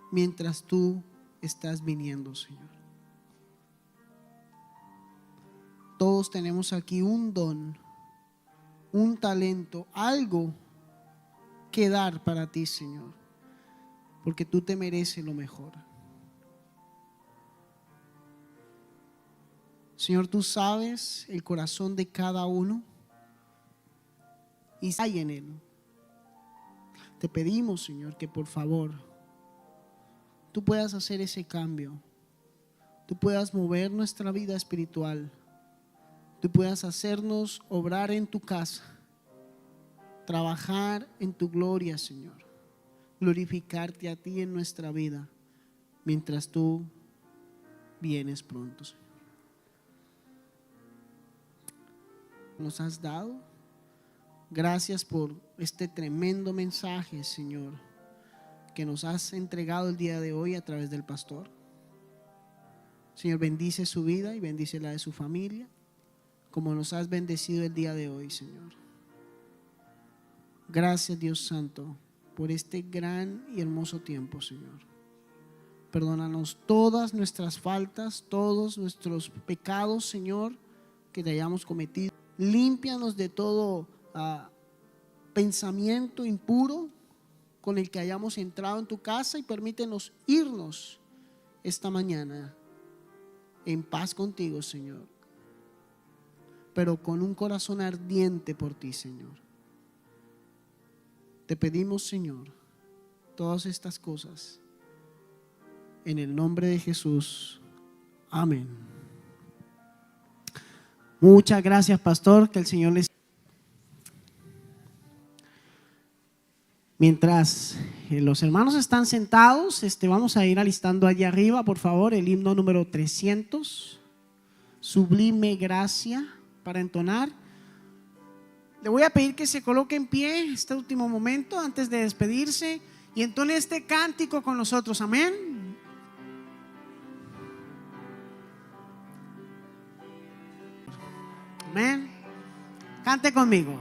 Speaker 2: mientras tú estás viniendo, Señor. Todos tenemos aquí un don, un talento, algo que dar para ti, Señor, porque tú te mereces lo mejor. Señor, tú sabes el corazón de cada uno y hay en él. Te pedimos, Señor, que por favor tú puedas hacer ese cambio, tú puedas mover nuestra vida espiritual, tú puedas hacernos obrar en tu casa, trabajar en tu gloria, Señor, glorificarte a ti en nuestra vida mientras tú vienes pronto, Señor. Nos has dado. Gracias por este tremendo mensaje, Señor, que nos has entregado el día de hoy a través del pastor. Señor, bendice su vida y bendice la de su familia, como nos has bendecido el día de hoy, Señor. Gracias, Dios Santo, por este gran y hermoso tiempo, Señor. Perdónanos todas nuestras faltas, todos nuestros pecados, Señor, que te hayamos cometido. Límpianos de todo pensamiento impuro con el que hayamos entrado en tu casa y permítenos irnos esta mañana en paz contigo, Señor, pero con un corazón ardiente por ti, Señor. Te pedimos, Señor, todas estas cosas en el nombre de Jesús. Amén. Muchas gracias, pastor, que el Señor les... Mientras los hermanos están sentados, vamos a ir alistando allá arriba, por favor, el himno número 300, Sublime Gracia, para entonar. Le voy a pedir que se coloque en pie este último momento antes de despedirse y entone este cántico con nosotros. Amén. Amén. Cante conmigo.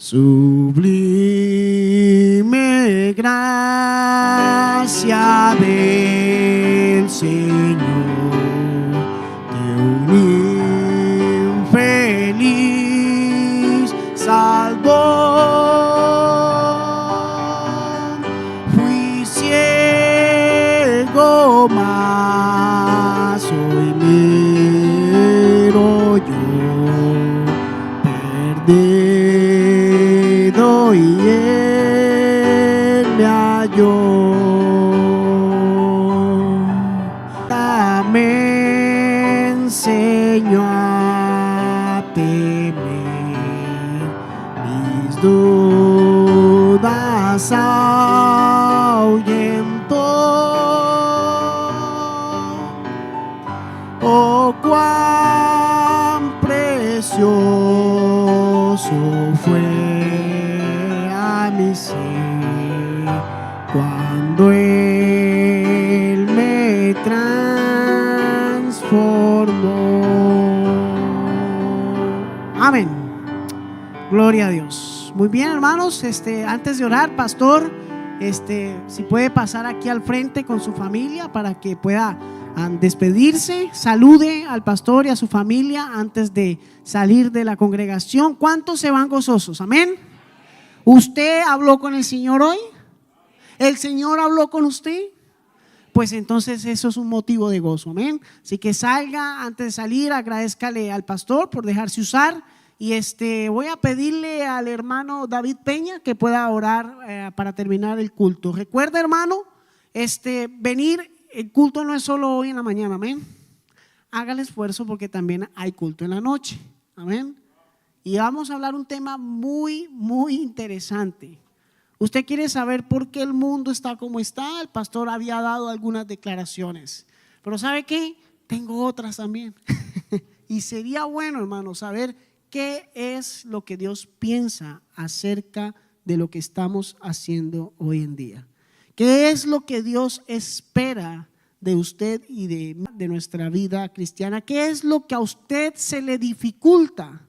Speaker 2: Sublime gracia del Señor, de un infeliz salvó. Fui ciego, mas hoy miro yo, perdido, y Él me halló. Me enseñó a temer, mis dudas ahuyentó. Oh, cuán precioso fue a mi ser cuando Él me transformó. Amén. Gloria a Dios. Muy bien, hermanos, antes de orar, pastor, si puede pasar aquí al frente con su familia para que pueda despedirse, salude al pastor y a su familia antes de salir de la congregación. ¿Cuántos se van gozosos? Amén. ¿Usted habló con el Señor hoy? ¿El Señor habló con usted? Pues entonces eso es un motivo de gozo, amén. Así que salga, antes de salir, agradézcale al pastor por dejarse usar. Y voy a pedirle al hermano David Peña que pueda orar para terminar el culto. Recuerda, hermano, venir, el culto no es solo hoy en la mañana, amén. Haga el esfuerzo porque también hay culto en la noche, amén. Y vamos a hablar un tema muy, muy interesante. Usted quiere saber por qué el mundo está como está. El pastor había dado algunas declaraciones, pero ¿sabe qué? Tengo otras también. Y sería bueno, hermano, saber qué es lo que Dios piensa acerca de lo que estamos haciendo hoy en día. ¿Qué es lo que Dios espera de usted y de nuestra vida cristiana? ¿Qué es lo que a usted se le dificulta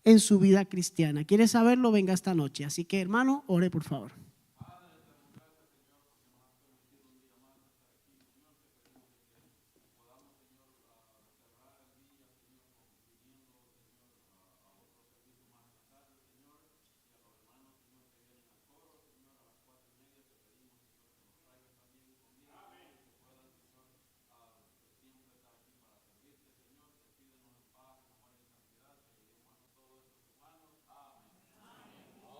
Speaker 2: en su vida cristiana? ¿Quiere saberlo? Venga esta noche. Así que, hermano, ore por favor.